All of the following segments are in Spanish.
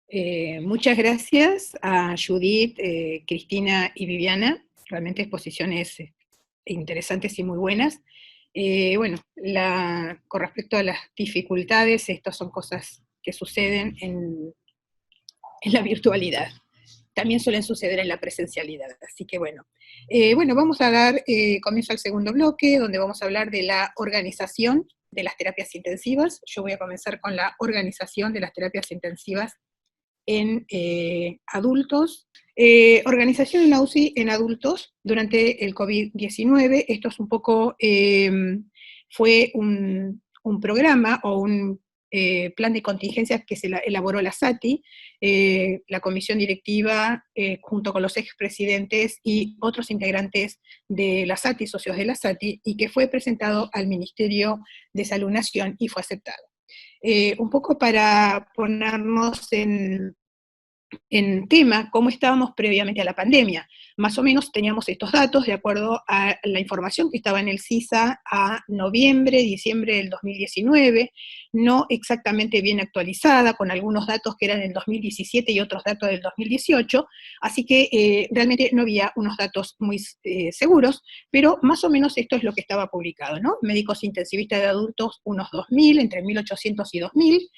Muchas gracias a Judith, Cristina y Viviana, realmente exposiciones interesantes y muy buenas. Bueno, con respecto a las dificultades, estas son cosas que suceden en la virtualidad. También suelen suceder en la presencialidad, así que bueno. Bueno, vamos a dar comienzo al segundo bloque, donde vamos a hablar de la organización de las terapias intensivas. Yo voy a comenzar con la organización de las terapias intensivas en adultos, organización en UCI en adultos durante el COVID-19. Esto es un poco, fue un programa o un plan de contingencias que se elaboró la SATI, la comisión directiva, junto con los expresidentes y otros integrantes de la SATI, socios de la SATI, y que fue presentado al Ministerio de Salud Nación y fue aceptado. Un poco para ponernos en tema, cómo estábamos previamente a la pandemia. Más o menos teníamos estos datos de acuerdo a la información que estaba en el CISA a noviembre, diciembre del 2019, no exactamente bien actualizada, con algunos datos que eran del 2017 y otros datos del 2018, así que realmente no había unos datos muy seguros, pero más o menos esto es lo que estaba publicado, ¿no? Médicos intensivistas de adultos, unos 2.000, entre 1.800 y 2.000,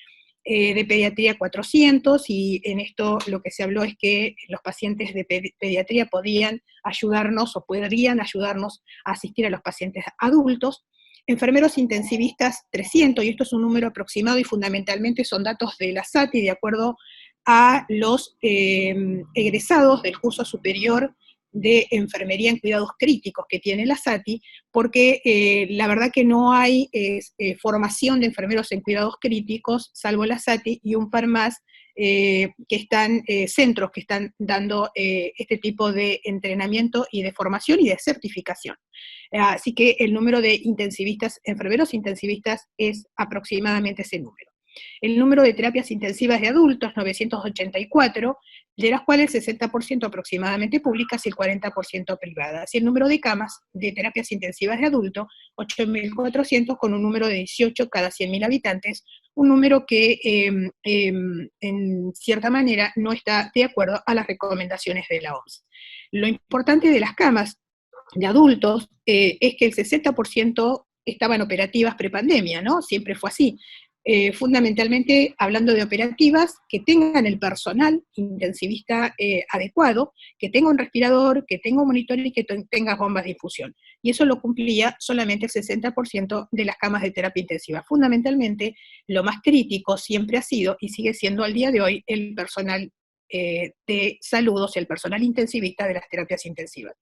de pediatría 400, y en esto lo que se habló es que los pacientes de pediatría podían ayudarnos o podrían ayudarnos a asistir a los pacientes adultos. Enfermeros intensivistas 300, y esto es un número aproximado y fundamentalmente son datos de la SATI de acuerdo a los egresados del curso superior de enfermería en cuidados críticos que tiene la SATI, porque la verdad que no hay formación de enfermeros en cuidados críticos, salvo la SATI y un par más que están, centros que están dando este tipo de entrenamiento y de formación y de certificación. Así que el número de intensivistas, enfermeros intensivistas, es aproximadamente ese número. El número de terapias intensivas de adultos, 984, de las cuales el 60% aproximadamente públicas y el 40% privadas. Y el número de camas de terapias intensivas de adultos, 8.400, con un número de 18 cada 100.000 habitantes, un número que en cierta manera no está de acuerdo a las recomendaciones de la OMS. Lo importante de las camas de adultos es que el 60% estaban operativas prepandemia, ¿no? Siempre fue así. Fundamentalmente hablando de operativas que tengan el personal intensivista adecuado, que tenga un respirador, que tenga un monitor y que tenga bombas de infusión. Y eso lo cumplía solamente el 60% de las camas de terapia intensiva. Fundamentalmente, lo más crítico siempre ha sido y sigue siendo al día de hoy el personal de salud, o sea, el personal intensivista de las terapias intensivas.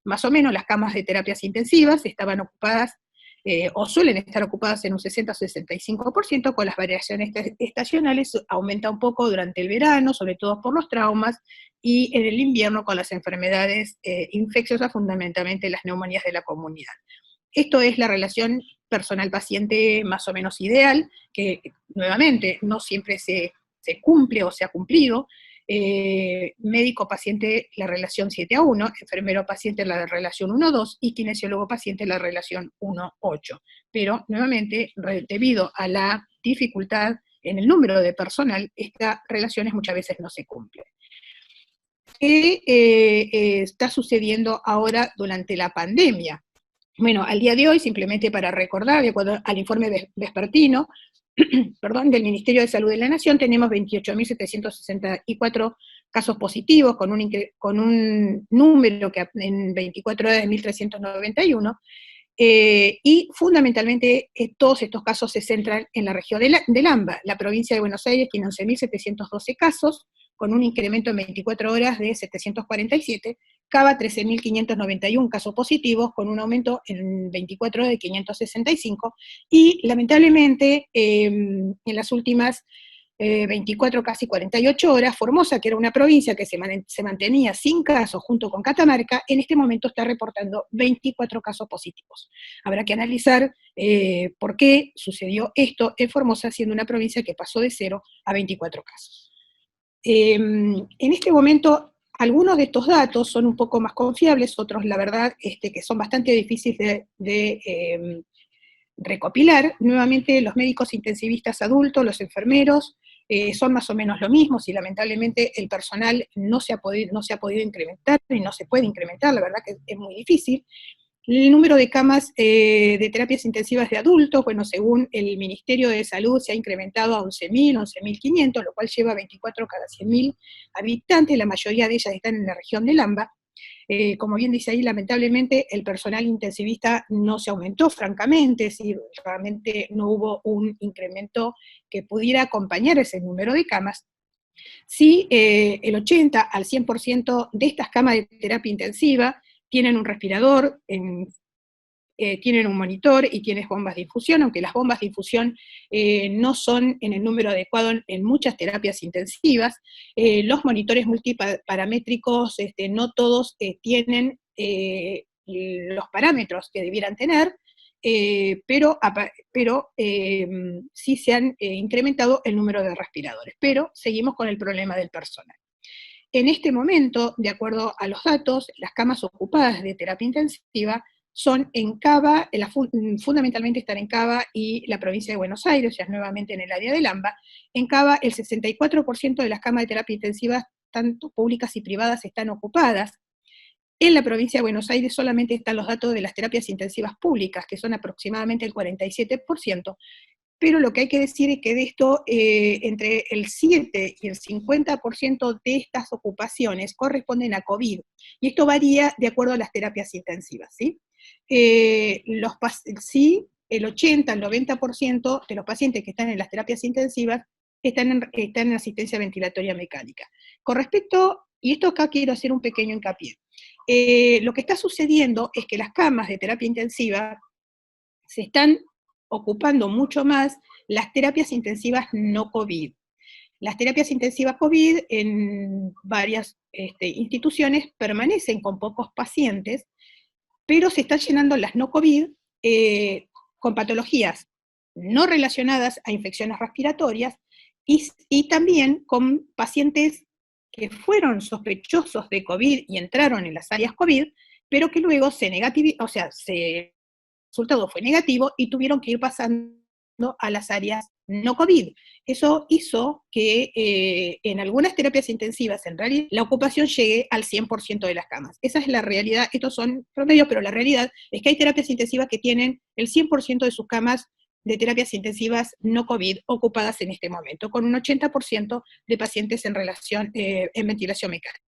Más o menos las camas de terapias intensivas estaban ocupadas o suelen estar ocupadas en un 60-65%, con las variaciones estacionales aumenta un poco durante el verano, sobre todo por los traumas, y en el invierno con las enfermedades infecciosas, fundamentalmente las neumonías de la comunidad. Esto es la relación personal-paciente más o menos ideal, que nuevamente no siempre se cumple o se ha cumplido. Médico-paciente la relación 7-1, enfermero-paciente la relación 1-2 y kinesiólogo-paciente la relación 1-8. Pero nuevamente, debido a la dificultad en el número de personal, estas relaciones muchas veces no se cumplen. ¿Qué está sucediendo ahora durante la pandemia? Bueno, al día de hoy, simplemente para recordar, de acuerdo al informe vespertino, perdón, del Ministerio de Salud de la Nación, tenemos 28.764 casos positivos, con un número que en 24 horas de 1.391, y fundamentalmente todos estos casos se centran en la región del AMBA. La provincia de Buenos Aires tiene 11.712 casos, con un incremento en 24 horas de 747, Cava 13.591 casos positivos, con un aumento en 24 horas de 565, y lamentablemente en las últimas 24, casi 48 horas, Formosa, que era una provincia que se mantenía sin casos junto con Catamarca, en este momento está reportando 24 casos positivos. Habrá que analizar por qué sucedió esto en Formosa, siendo una provincia que pasó de 0 a 24 casos. En este momento, algunos de estos datos son un poco más confiables, otros, la verdad, que son bastante difíciles de recopilar. Nuevamente, los médicos intensivistas adultos, los enfermeros, son más o menos lo mismo, si lamentablemente el personal no se ha podido incrementar y no se puede incrementar, la verdad que es muy difícil. El número de camas de terapias intensivas de adultos, bueno, según el Ministerio de Salud se ha incrementado a 11.000, 11.500, lo cual lleva 24 cada 100.000 habitantes, la mayoría de ellas están en la región del AMBA. Como bien dice ahí, lamentablemente el personal intensivista no se aumentó, francamente, es decir, realmente no hubo un incremento que pudiera acompañar ese número de camas. Sí, el 80 al 100% de estas camas de terapia intensiva tienen un respirador, tienen un monitor y tienen bombas de infusión, aunque las bombas de infusión no son en el número adecuado en muchas terapias intensivas. Los monitores multiparamétricos, no todos tienen los parámetros que debieran tener, pero sí se han incrementado el número de respiradores. Pero seguimos con el problema del personal. En este momento, de acuerdo a los datos, las camas ocupadas de terapia intensiva son en Cava, fundamentalmente están en Cava y la provincia de Buenos Aires, ya nuevamente en el área del AMBA. En Cava, el 64% de las camas de terapia intensiva, tanto públicas y privadas, están ocupadas. En la provincia de Buenos Aires solamente están los datos de las terapias intensivas públicas, que son aproximadamente el 47%, pero lo que hay que decir es que de esto, entre el 7 y el 50% de estas ocupaciones corresponden a COVID, y esto varía de acuerdo a las terapias intensivas, ¿sí? Sí, el 80 al 90% de los pacientes que están en las terapias intensivas están en asistencia ventilatoria mecánica. Con respecto, y esto acá quiero hacer un pequeño hincapié, lo que está sucediendo es que las camas de terapia intensiva se están ocupando mucho más las terapias intensivas no COVID. Las terapias intensivas COVID en varias instituciones permanecen con pocos pacientes, pero se están llenando las no COVID con patologías no relacionadas a infecciones respiratorias y también con pacientes que fueron sospechosos de COVID y entraron en las áreas COVID, pero que luego el resultado fue negativo y tuvieron que ir pasando a las áreas no COVID. Eso hizo que en algunas terapias intensivas, en realidad, la ocupación llegue al 100% de las camas. Esa es la realidad, estos son promedios, pero la realidad es que hay terapias intensivas que tienen el 100% de sus camas de terapias intensivas no COVID ocupadas en este momento, con un 80% de pacientes en ventilación mecánica.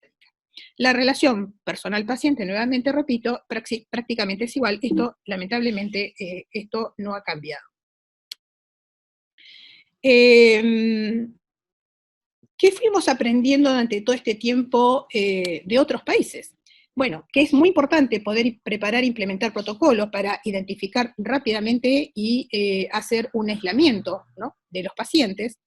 La relación personal-paciente, nuevamente repito, prácticamente es igual. Esto, lamentablemente, esto no ha cambiado. ¿Qué fuimos aprendiendo durante todo este tiempo de otros países? Bueno, que es muy importante poder preparar e implementar protocolos para identificar rápidamente y hacer un aislamiento, ¿no?, de los pacientes.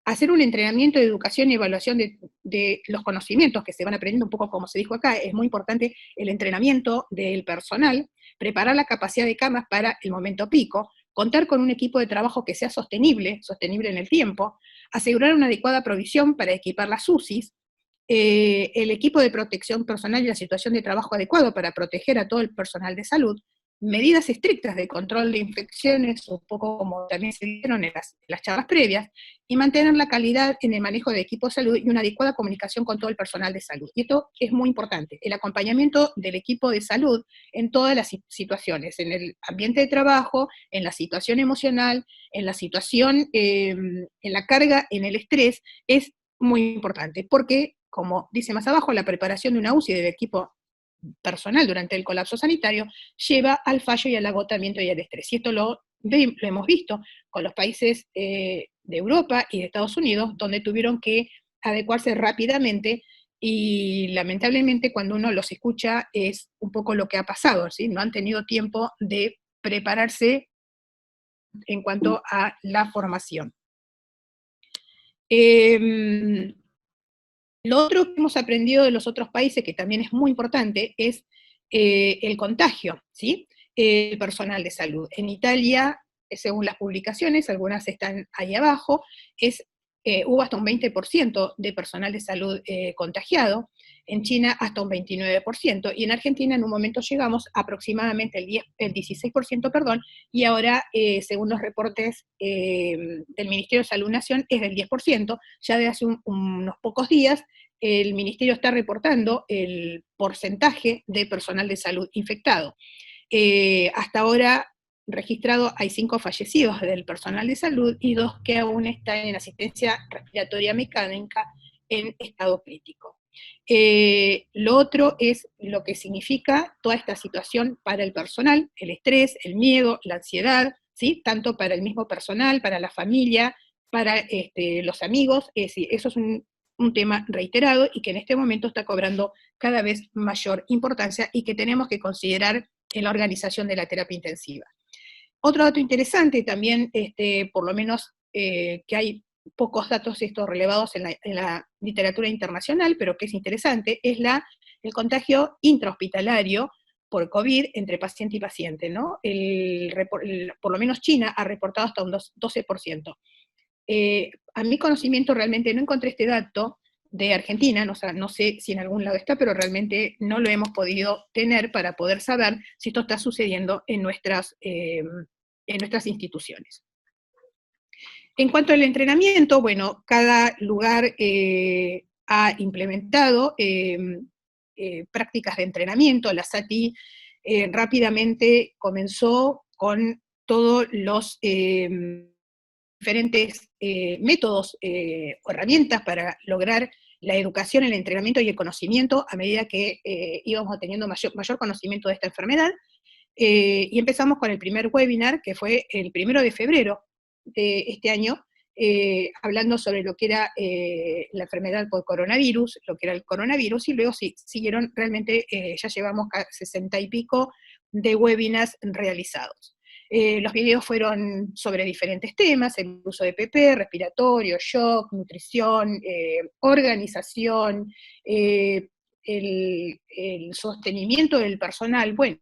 Hacer un entrenamiento de educación y evaluación de los conocimientos que se van aprendiendo, un poco como se dijo acá, es muy importante el entrenamiento del personal, preparar la capacidad de camas para el momento pico, contar con un equipo de trabajo que sea sostenible en el tiempo, asegurar una adecuada provisión para equipar las UCIs, el equipo de protección personal y la situación de trabajo adecuado para proteger a todo el personal de salud, medidas estrictas de control de infecciones, un poco como también se dieron en las charlas previas, y mantener la calidad en el manejo de equipo de salud y una adecuada comunicación con todo el personal de salud. Y esto es muy importante, el acompañamiento del equipo de salud en todas las situaciones, en el ambiente de trabajo, en la situación emocional, en la situación, en la carga, en el estrés, es muy importante, porque, como dice más abajo, la preparación de una UCI del equipo personal durante el colapso sanitario lleva al fallo y al agotamiento y al estrés. Y esto lo hemos visto con los países de Europa y de Estados Unidos, donde tuvieron que adecuarse rápidamente y lamentablemente cuando uno los escucha es un poco lo que ha pasado, ¿sí? No han tenido tiempo de prepararse en cuanto a la formación. Lo otro que hemos aprendido de los otros países, que también es muy importante, es el contagio, ¿sí? El personal de salud. En Italia, según las publicaciones, algunas están ahí abajo, hubo hasta un 20% de personal de salud contagiado. en China hasta un 29%, y en Argentina en un momento llegamos aproximadamente el 16%, perdón, y ahora, según los reportes del Ministerio de Salud Nación, es del 10%, ya de hace unos pocos días el Ministerio está reportando el porcentaje de personal de salud infectado. Hasta ahora registrado hay 5 fallecidos del personal de salud y 2 que aún están en asistencia respiratoria mecánica en estado crítico. Lo otro es lo que significa toda esta situación para el personal, el estrés, el miedo, la ansiedad, ¿sí? Tanto para el mismo personal, para la familia, para los amigos, es decir, eso es un tema reiterado y que en este momento está cobrando cada vez mayor importancia y que tenemos que considerar en la organización de la terapia intensiva. Otro dato interesante también, por lo menos que hay pocos datos estos relevados en la literatura internacional, pero que es interesante, es el contagio intrahospitalario por COVID entre paciente y paciente, ¿no? Por lo menos China ha reportado hasta un 12%. A mi conocimiento realmente no encontré este dato de Argentina, no sé si en algún lado está, pero realmente no lo hemos podido tener para poder saber si esto está sucediendo en nuestras instituciones. En cuanto al entrenamiento, bueno, cada lugar ha implementado prácticas de entrenamiento. La SATI rápidamente comenzó con todos los diferentes métodos o herramientas para lograr la educación, el entrenamiento y el conocimiento a medida que íbamos teniendo mayor conocimiento de esta enfermedad. Y empezamos con el primer webinar, que fue el 1 de febrero de este año, hablando sobre lo que era la enfermedad por coronavirus, lo que era el coronavirus, y luego siguieron realmente, ya llevamos 60 y pico de webinars realizados. Los videos fueron sobre diferentes temas, el uso de PP, respiratorio, shock, nutrición, organización, el sostenimiento del personal, bueno,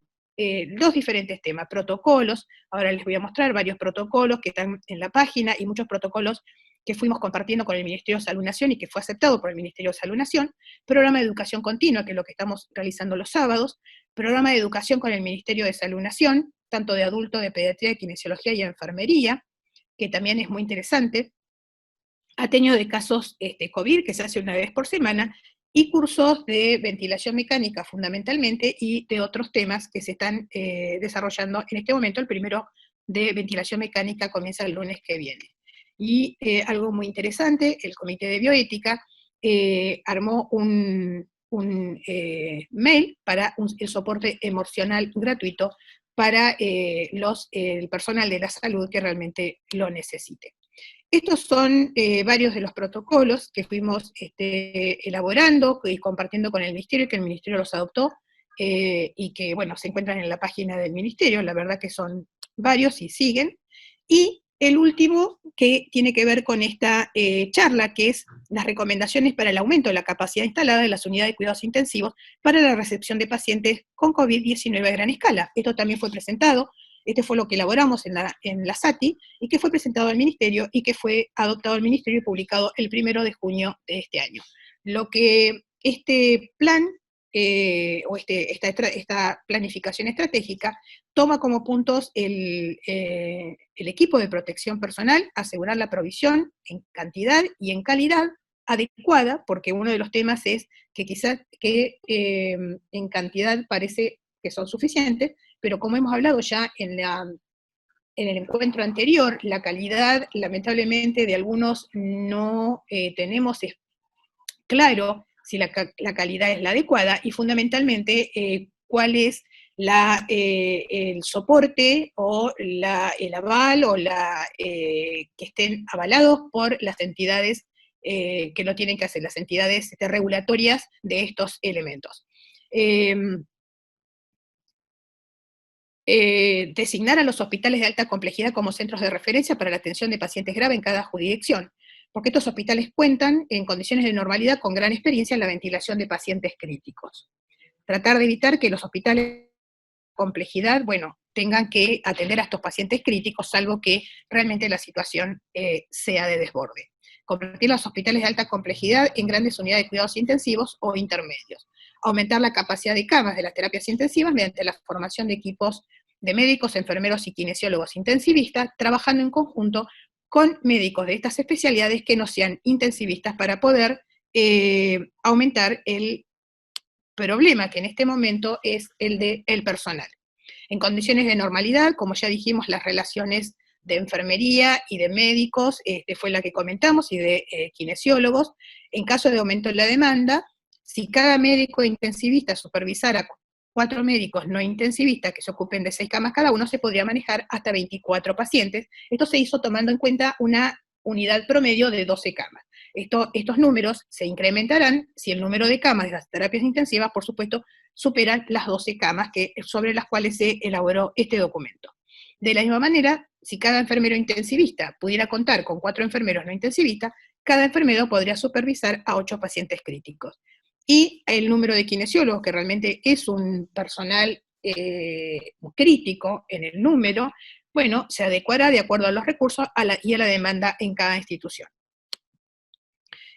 dos diferentes temas, protocolos, ahora les voy a mostrar varios protocolos que están en la página y muchos protocolos que fuimos compartiendo con el Ministerio de Salud Nación y que fue aceptado por el Ministerio de Salud Nación, programa de educación continua, que es lo que estamos realizando los sábados, programa de educación con el Ministerio de Salud Nación, tanto de adulto, de pediatría, de kinesiología y enfermería, que también es muy interesante, ateneo de casos COVID, que se hace una vez por semana, y cursos de ventilación mecánica fundamentalmente, y de otros temas que se están desarrollando en este momento. El primero de ventilación mecánica comienza el lunes que viene. Y algo muy interesante, el Comité de Bioética armó un mail para el soporte emocional gratuito para el personal de la salud que realmente lo necesite. Estos son varios de los protocolos que fuimos elaborando y compartiendo con el Ministerio, que el Ministerio los adoptó, y que, bueno, se encuentran en la página del Ministerio. La verdad que son varios y siguen. Y el último, que tiene que ver con esta charla, que es las recomendaciones para el aumento de la capacidad instalada de las unidades de cuidados intensivos para la recepción de pacientes con COVID-19 a gran escala. Esto también fue presentado. Este fue lo que elaboramos en la SATI, y que fue presentado al Ministerio, y que fue adoptado al Ministerio y publicado el 1 de junio de este año. Lo que este plan, o esta planificación estratégica, toma como puntos el equipo de protección personal, asegurar la provisión en cantidad y en calidad adecuada, porque uno de los temas es que quizás en cantidad parece que son suficientes, pero como hemos hablado ya en el encuentro anterior, la calidad, lamentablemente, de algunos no tenemos claro si la calidad es la adecuada, y fundamentalmente cuál es el soporte o el aval o que estén avalados por las entidades que lo tienen que hacer, las entidades regulatorias de estos elementos. Designar a los hospitales de alta complejidad como centros de referencia para la atención de pacientes graves en cada jurisdicción, porque estos hospitales cuentan en condiciones de normalidad con gran experiencia en la ventilación de pacientes críticos. Tratar de evitar que los hospitales de complejidad, bueno, tengan que atender a estos pacientes críticos, salvo que realmente la situación sea de desborde. convertir los hospitales de alta complejidad en grandes unidades de cuidados intensivos o intermedios, aumentar la capacidad de camas de las terapias intensivas mediante la formación de equipos de médicos, enfermeros y kinesiólogos intensivistas, trabajando en conjunto con médicos de estas especialidades que no sean intensivistas para poder aumentar el problema que en este momento es el del personal. En condiciones de normalidad, como ya dijimos, las relaciones de enfermería y de médicos, fue la que comentamos, y de kinesiólogos. En caso de aumento en la demanda, si cada médico intensivista supervisara 4 médicos no intensivistas que se ocupen de 6 camas cada uno, se podría manejar hasta 24 pacientes. Esto se hizo tomando en cuenta una unidad promedio de 12 camas. Estos números se incrementarán si el número de camas de las terapias intensivas, por supuesto, superan las 12 camas sobre las cuales se elaboró este documento. De la misma manera, si cada enfermero intensivista pudiera contar con 4 enfermeros no intensivistas, cada enfermero podría supervisar a 8 pacientes críticos. Y el número de kinesiólogos, que realmente es un personal crítico en el número, bueno, se adecuará de acuerdo a los recursos y a la demanda en cada institución.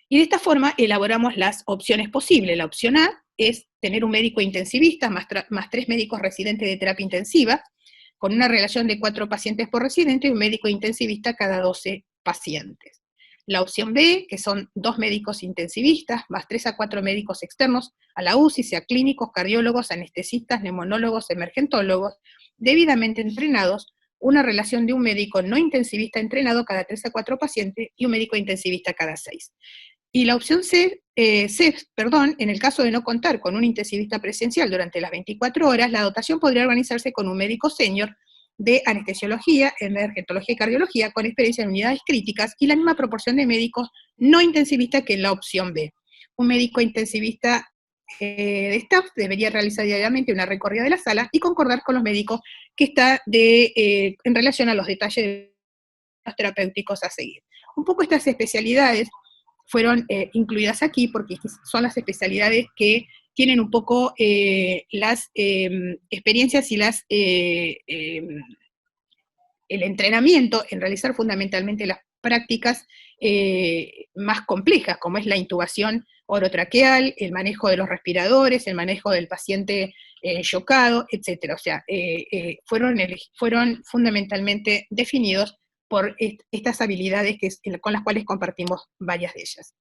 Y de esta forma elaboramos las opciones posibles. La opción A es tener un médico intensivista más 3 médicos residentes de terapia intensiva, con una relación de 4 pacientes por residente y un médico intensivista cada 12 pacientes. La opción B, que son 2 médicos intensivistas, más 3 a 4 médicos externos a la UCI, sea clínicos, cardiólogos, anestesistas, neumonólogos, emergentólogos, debidamente entrenados, una relación de un médico no intensivista entrenado cada 3 a 4 pacientes y un médico intensivista cada 6. Y la opción C, en el caso de no contar con un intensivista presencial durante las 24 horas, la dotación podría organizarse con un médico senior de anestesiología, emergentología y cardiología con experiencia en unidades críticas y la misma proporción de médicos no intensivistas que en la opción B. Un médico intensivista de staff debería realizar diariamente una recorrida de la sala y concordar con los médicos que está en relación a los detalles de los terapéuticos a seguir. Un poco estas especialidades fueron incluidas aquí porque son las especialidades que tienen un poco las experiencias y el entrenamiento en realizar fundamentalmente las prácticas más complejas, como es la intubación orotraqueal, el manejo de los respiradores, el manejo del paciente yocado, etc. O sea, fueron fundamentalmente definidos por estas habilidades con las cuales compartimos varias de ellas.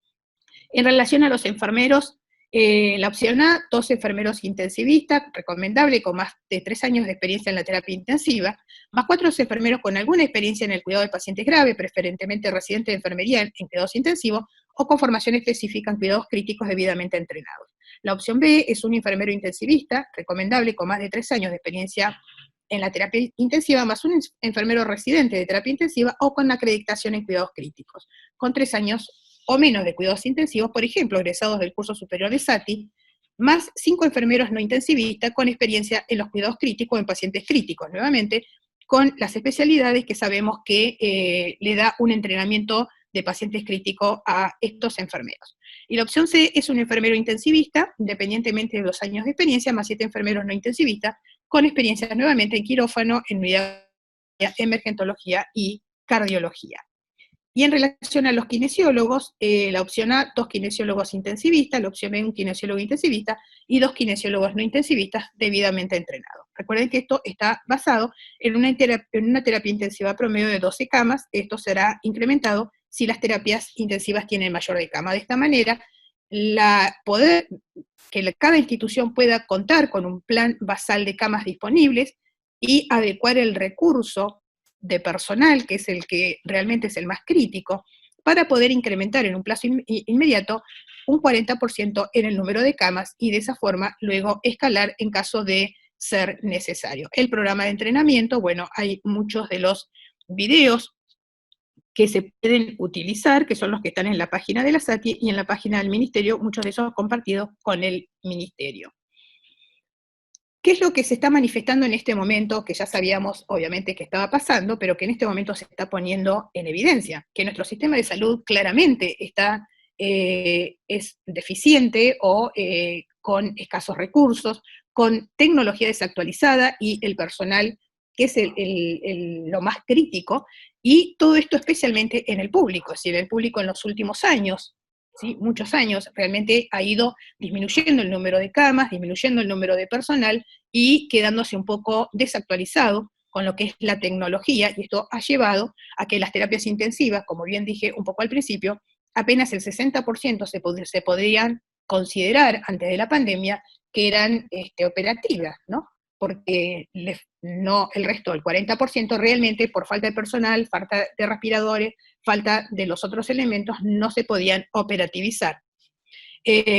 En relación a los enfermeros, la opción A, 2 enfermeros intensivistas, recomendable con más de 3 años de experiencia en la terapia intensiva, más 4 enfermeros con alguna experiencia en el cuidado de pacientes graves, preferentemente residentes de enfermería en cuidados intensivos, o con formación específica en cuidados críticos debidamente entrenados. La opción B es un enfermero intensivista, recomendable con más de 3 años de experiencia en la terapia intensiva, más un enfermero residente de terapia intensiva o con acreditación en cuidados críticos, con 3 años o menos de cuidados intensivos, por ejemplo, egresados del curso superior de SATI, más 5 enfermeros no intensivistas con experiencia en los cuidados críticos en pacientes críticos, nuevamente, con las especialidades que sabemos que le da un entrenamiento de pacientes críticos a estos enfermeros. Y la opción C es un enfermero intensivista, independientemente de 2 años de experiencia, más 7 enfermeros no intensivistas, con experiencia nuevamente en quirófano, en unidad de emergentología y cardiología. Y en relación a los kinesiólogos, la opción A, 2 kinesiólogos intensivistas, la opción B, un kinesiólogo intensivista, y 2 kinesiólogos no intensivistas debidamente entrenados. Recuerden que esto está basado en una terapia intensiva promedio de 12 camas, esto será incrementado si las terapias intensivas tienen mayor de cama. De esta manera, que cada institución pueda contar con un plan basal de camas disponibles y adecuar el recurso de personal, que es el que realmente es el más crítico, para poder incrementar en un plazo inmediato un 40% en el número de camas y de esa forma luego escalar en caso de ser necesario. El programa de entrenamiento, bueno, hay muchos de los videos que se pueden utilizar, que son los que están en la página de la SATI y en la página del Ministerio, muchos de esos compartidos con el Ministerio. ¿Qué es lo que se está manifestando en este momento, que ya sabíamos obviamente que estaba pasando, pero que en este momento se está poniendo en evidencia? Que nuestro sistema de salud claramente es deficiente o con escasos recursos, con tecnología desactualizada y el personal que es lo más crítico, y todo esto especialmente en el público, es decir, el público en los últimos años, ¿sí? Muchos años, realmente ha ido disminuyendo el número de camas, disminuyendo el número de personal, y quedándose un poco desactualizado con lo que es la tecnología, y esto ha llevado a que las terapias intensivas, como bien dije un poco al principio, apenas el 60% se podrían considerar antes de la pandemia que eran operativas, ¿no? Porque no, el resto, el 40%, realmente por falta de personal, falta de respiradores, falta de los otros elementos, no se podían operativizar.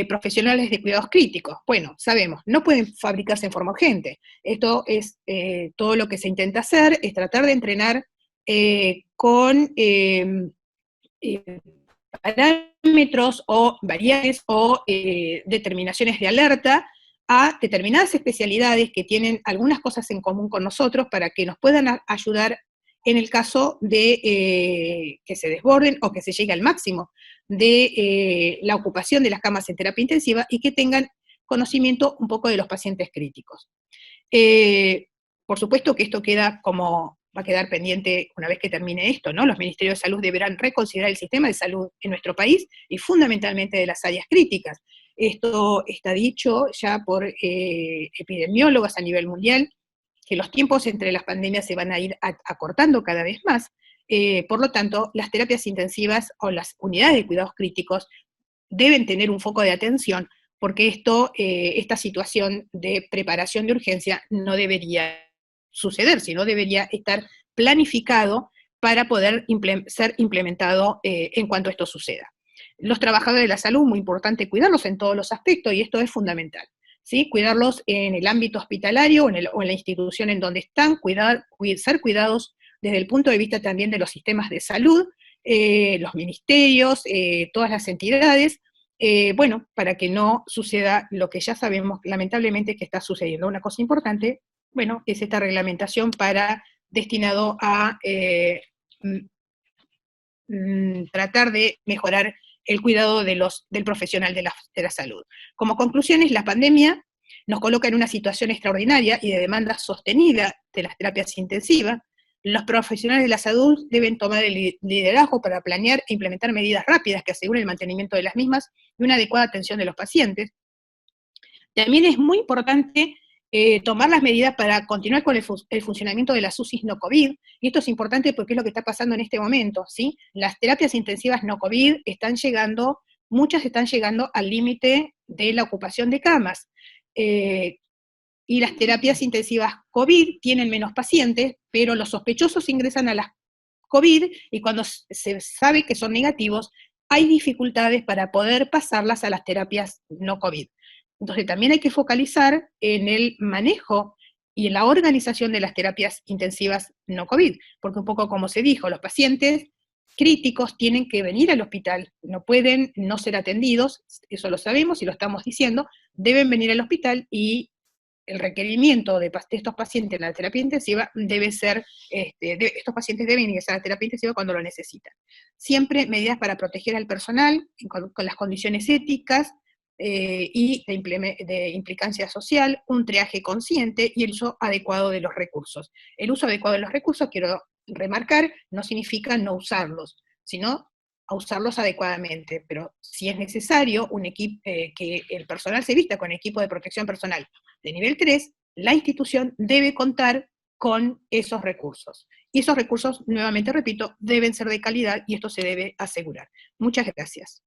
Profesionales de cuidados críticos, bueno, sabemos, no pueden fabricarse en forma urgente. Esto es todo lo que se intenta hacer, es tratar de entrenar con parámetros o variables o determinaciones de alerta a determinadas especialidades que tienen algunas cosas en común con nosotros para que nos puedan ayudar en el caso de que se desborden o que se llegue al máximo de la ocupación de las camas en terapia intensiva, y que tengan conocimiento un poco de los pacientes críticos. Por supuesto que esto va a quedar pendiente una vez que termine esto, ¿no? Los ministerios de salud deberán reconsiderar el sistema de salud en nuestro país, y fundamentalmente de las áreas críticas. Esto está dicho ya por epidemiólogos a nivel mundial, que los tiempos entre las pandemias se van a ir acortando cada vez más. Por lo tanto, las terapias intensivas o las unidades de cuidados críticos deben tener un foco de atención, porque esta situación de preparación de urgencia no debería suceder, sino debería estar planificado para poder ser implementado en cuanto esto suceda. Los trabajadores de la salud, muy importante cuidarlos en todos los aspectos, y esto es fundamental, ¿sí? Cuidarlos en el ámbito hospitalario o en la institución en donde están, ser cuidados desde el punto de vista también de los sistemas de salud, los ministerios, todas las entidades, bueno, para que no suceda lo que ya sabemos lamentablemente que está sucediendo. Una cosa importante, bueno, es esta reglamentación destinado a tratar de mejorar el cuidado del profesional de la salud. Como conclusiones, la pandemia nos coloca en una situación extraordinaria y de demanda sostenida de las terapias intensivas. Los profesionales de la salud deben tomar el liderazgo para planear e implementar medidas rápidas que aseguren el mantenimiento de las mismas y una adecuada atención de los pacientes. También es muy importante tomar las medidas para continuar con el funcionamiento de las UCIs no COVID, y esto es importante porque es lo que está pasando en este momento, ¿sí? Las terapias intensivas no COVID muchas están llegando al límite de la ocupación de camas, y las terapias intensivas COVID tienen menos pacientes, pero los sospechosos ingresan a las COVID, y cuando se sabe que son negativos, hay dificultades para poder pasarlas a las terapias no COVID. Entonces también hay que focalizar en el manejo y en la organización de las terapias intensivas no COVID, porque un poco como se dijo, los pacientes críticos tienen que venir al hospital, no pueden no ser atendidos, eso lo sabemos y lo estamos diciendo, deben venir al hospital, y el requerimiento de estos pacientes en la terapia intensiva debe ser, estos pacientes deben ingresar a la terapia intensiva cuando lo necesitan. Siempre medidas para proteger al personal con las condiciones éticas y de implicancia social, un triaje consciente y el uso adecuado de los recursos. El uso adecuado de los recursos, quiero remarcar, no significa no usarlos, sino a usarlos adecuadamente, pero si es necesario que el personal se vista con equipo de protección personal de nivel 3, la institución debe contar con esos recursos. Y esos recursos, nuevamente repito, deben ser de calidad, y esto se debe asegurar. Muchas gracias.